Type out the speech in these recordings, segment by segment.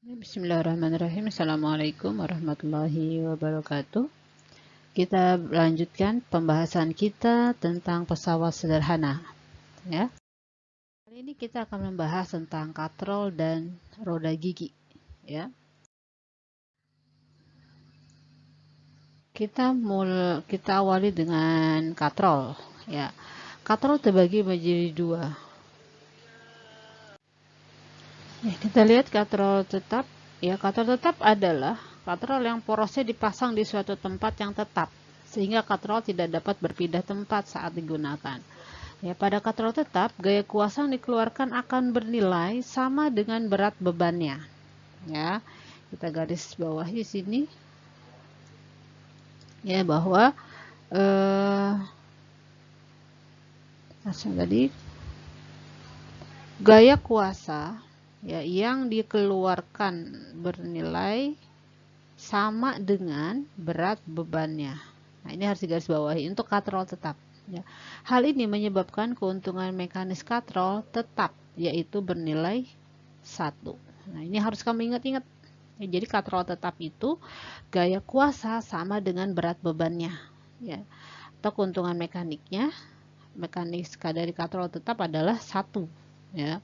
Bismillahirrahmanirrahim. Assalamualaikum warahmatullahi wabarakatuh. Kita lanjutkan pembahasan kita tentang pesawat sederhana. Ya. Kali ini kita akan membahas tentang katrol dan roda gigi. Ya. Kita awali dengan katrol. Ya. Katrol terbagi menjadi dua. Ya, kita lihat katrol tetap. Ya, katrol tetap adalah katrol yang porosnya dipasang di suatu tempat yang tetap, sehingga katrol tidak dapat berpindah tempat saat digunakan. Ya, pada katrol tetap, gaya kuasa yang dikeluarkan akan bernilai sama dengan berat bebannya. Ya, kita garis bawah di sini. Ya, bahwa tadi gaya kuasa ya yang dikeluarkan bernilai sama dengan berat bebannya. Nah, ini harus digarisbawahi untuk katrol tetap. Ya. Hal ini menyebabkan keuntungan mekanis katrol tetap, yaitu bernilai 1. Nah, ini harus kamu ingat-ingat. Ya, jadi katrol tetap itu gaya kuasa sama dengan berat bebannya. Ya. Atau keuntungan mekanis dari katrol tetap adalah 1. Ya.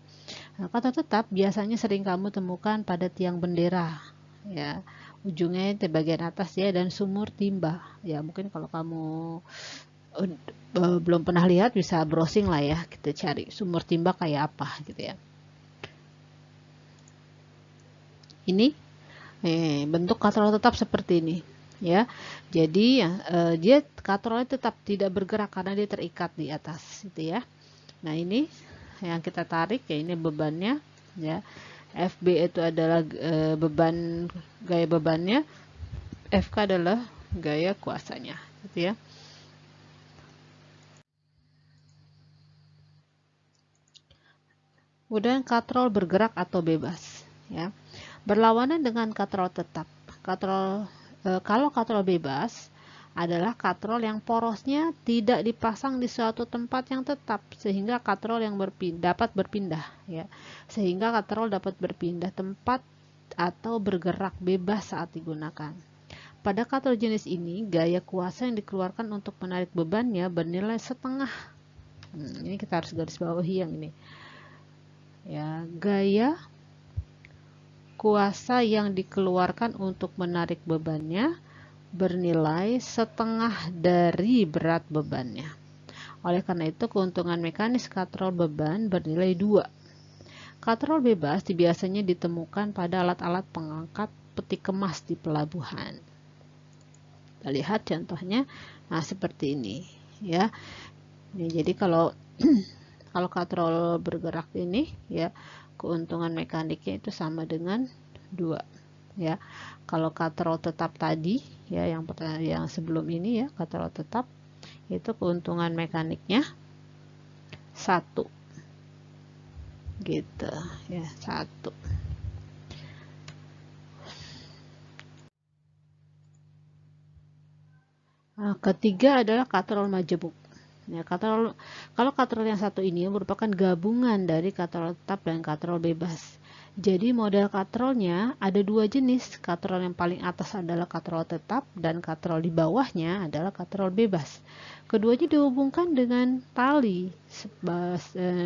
Nah, katrol tetap biasanya sering kamu temukan pada tiang bendera. Ya, ujungnya di bagian atas ya, dan sumur timba. Ya, mungkin kalau kamu belum pernah lihat bisa browsing lah ya, kita cari sumur timba kayak apa gitu ya. Ini bentuk katrol tetap seperti ini ya. Jadi dia katrolnya tetap tidak bergerak karena dia terikat di atas gitu ya. Nah, ini yang kita tarik ya, ini bebannya ya. FB itu adalah gaya bebannya, FK adalah gaya kuasanya gitu ya. Kemudian katrol bergerak atau bebas ya. Berlawanan dengan katrol tetap. Kalau katrol bebas adalah katrol yang porosnya tidak dipasang di suatu tempat yang tetap, sehingga katrol yang dapat berpindah ya. Sehingga katrol dapat berpindah tempat atau bergerak bebas saat digunakan. Pada katrol jenis ini, gaya kuasa yang dikeluarkan untuk menarik bebannya bernilai setengah. Ini kita harus garis bawahi yang ini. Ya, gaya kuasa yang dikeluarkan untuk menarik bebannya bernilai setengah dari berat bebannya. Oleh karena itu, keuntungan mekanis katrol beban bernilai 2. Katrol bebas biasanya ditemukan pada alat-alat pengangkat peti kemas di pelabuhan. Kita lihat contohnya, nah seperti ini ya. Jadi kalau katrol bergerak ini ya, keuntungan mekaniknya itu sama dengan 2 ya. Kalau katrol tetap tadi ya, yang sebelum ini ya, katrol tetap itu keuntungan mekaniknya 1 gitu ya, 1. Nah, ketiga adalah katrol majemuk. Ya, kalau katrol yang satu ini merupakan gabungan dari katrol tetap dan katrol bebas. Jadi model katrolnya ada 2 jenis. Katrol yang paling atas adalah katrol tetap dan katrol di bawahnya adalah katrol bebas. Keduanya dihubungkan dengan tali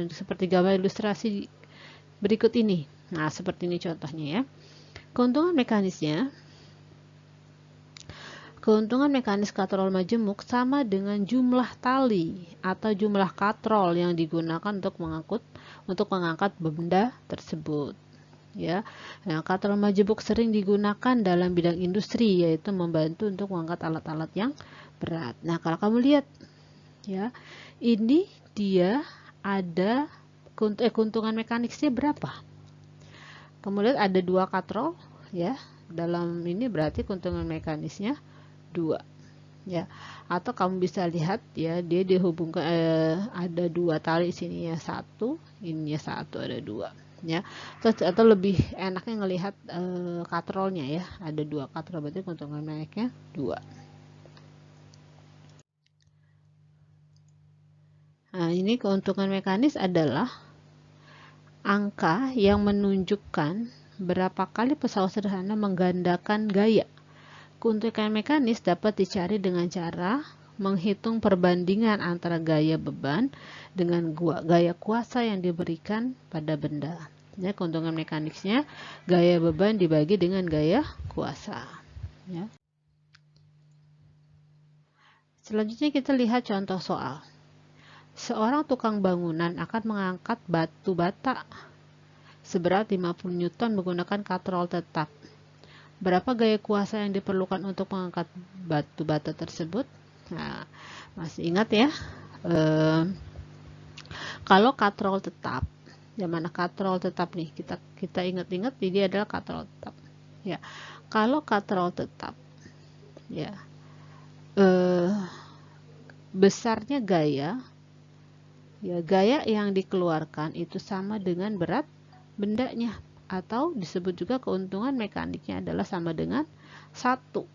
seperti gambar ilustrasi berikut ini. Nah, seperti ini contohnya ya. Keuntungan mekanis katrol majemuk sama dengan jumlah tali atau jumlah katrol yang digunakan untuk mengangkat benda tersebut. Ya, nah, katrol majemuk sering digunakan dalam bidang industri, yaitu membantu untuk mengangkat alat-alat yang berat. Nah, kalau kamu lihat, ya, ini dia ada keuntungan mekanisnya berapa? Kamu lihat ada 2 katrol, ya, dalam ini berarti keuntungan mekanisnya 2 ya. Atau kamu bisa lihat ya, dia dihubungkan ada 2 tali, sini ya 1, ini ya 1, ada 2 ya. Atau lebih enaknya ngelihat katrolnya ya, ada 2 katrol, berarti keuntungan mekaniknya 2. Nah, ini keuntungan mekanis adalah angka yang menunjukkan berapa kali pesawat sederhana menggandakan gaya? Keuntungan mekanis dapat dicari dengan cara menghitung perbandingan antara gaya beban dengan gaya kuasa yang diberikan pada benda. Ya, keuntungan mekaniknya gaya beban dibagi dengan gaya kuasa. Ya. Selanjutnya kita lihat contoh soal. Seorang tukang bangunan akan mengangkat batu bata seberat 50 Newton menggunakan katrol tetap. Berapa gaya kuasa yang diperlukan untuk mengangkat batu bata tersebut? Nah, masih ingat ya? Kalau katrol tetap, yang mana katrol tetap nih? Kita ingat-ingat ini adalah katrol tetap. Ya, kalau katrol tetap, ya, besarnya gaya, ya gaya yang dikeluarkan itu sama dengan berat bendanya, atau disebut juga keuntungan mekaniknya adalah sama dengan 1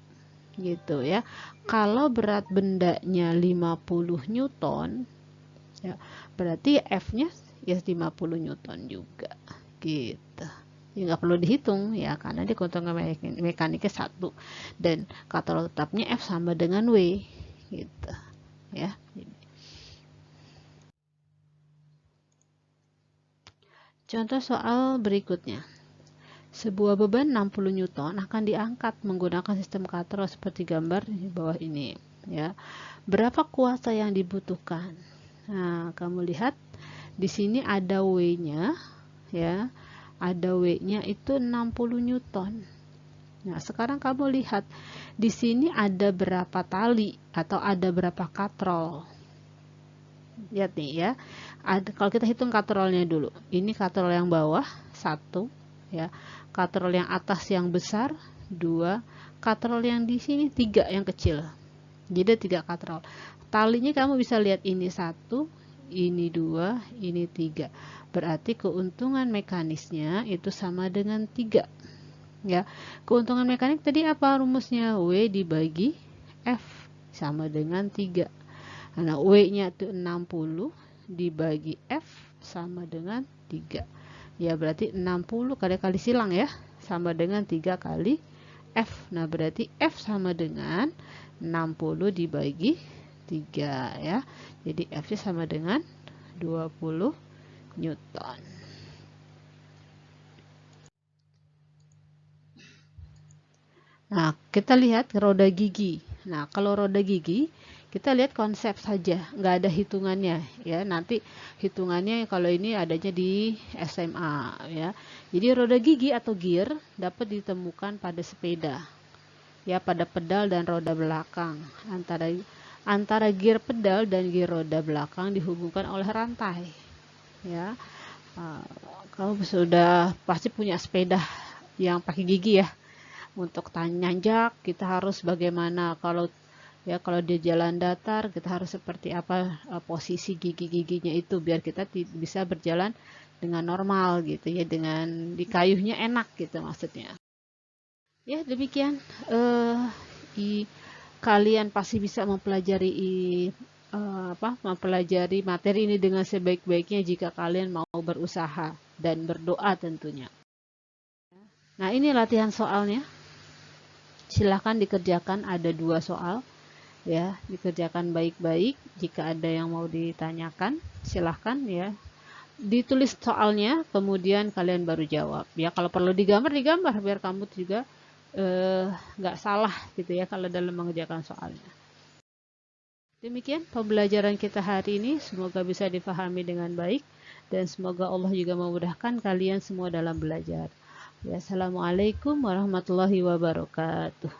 gitu ya. Kalau berat bendanya 50 Newton ya, berarti F-nya ya 50 Newton juga gitu. Ya nggak perlu dihitung ya, karena dia keuntungan mekaniknya 1 dan katrol tetapnya F sama dengan W gitu ya. Contoh soal berikutnya. Sebuah beban 60 Newton akan diangkat menggunakan sistem katrol seperti gambar di bawah ini ya. Berapa kuasa yang dibutuhkan? Nah, kamu lihat di sini ada W-nya ya. Ada W-nya itu 60 Newton. Nah, sekarang kamu lihat di sini ada berapa tali atau ada berapa katrol. Lihat nih ya. Kalau kita hitung katrolnya dulu. Ini katrol yang bawah 1 ya. Katrol yang atas yang besar 2, katrol yang di sini 3 yang kecil. Jadi 3 katrol. Talinya kamu bisa lihat ini 1, ini 2, ini 3. Berarti keuntungan mekanisnya itu sama dengan 3. Ya. Keuntungan mekanik tadi apa rumusnya? W dibagi F sama dengan 3. Nah, W-nya itu 60 dibagi F sama dengan 3. Ya, berarti 60 kali silang ya, sama dengan 3 kali F. Nah, berarti F sama dengan 60 dibagi 3 ya. Jadi F-nya sama dengan 20 Newton. Nah, kita lihat roda gigi. Nah, kalau roda gigi kita lihat konsep saja, nggak ada hitungannya ya. Nanti hitungannya kalau ini adanya di SMA ya. Jadi roda gigi atau gear dapat ditemukan pada sepeda ya, pada pedal dan roda belakang. Antara gear pedal dan gear roda belakang dihubungkan oleh rantai ya. Kamu sudah pasti punya sepeda yang pakai gigi ya. Untuk nanjak kita harus bagaimana, kalau di jalan datar kita harus seperti apa posisi gigi-giginya itu biar kita bisa berjalan dengan normal gitu ya, dengan di kayuhnya enak gitu maksudnya. Ya demikian, kalian pasti bisa mempelajari materi ini dengan sebaik-baiknya jika kalian mau berusaha dan berdoa tentunya. Nah, ini latihan soalnya. Silahkan dikerjakan, ada 2 soal ya, dikerjakan baik-baik. Jika ada yang mau ditanyakan silahkan ya, ditulis soalnya kemudian kalian baru jawab ya. Kalau perlu digambar biar kamu juga nggak salah gitu ya kalau dalam mengerjakan soalnya. Demikian pembelajaran kita hari ini, semoga bisa dipahami dengan baik dan semoga Allah juga memudahkan kalian semua dalam belajar. Ya, assalamualaikum warahmatullahi wabarakatuh.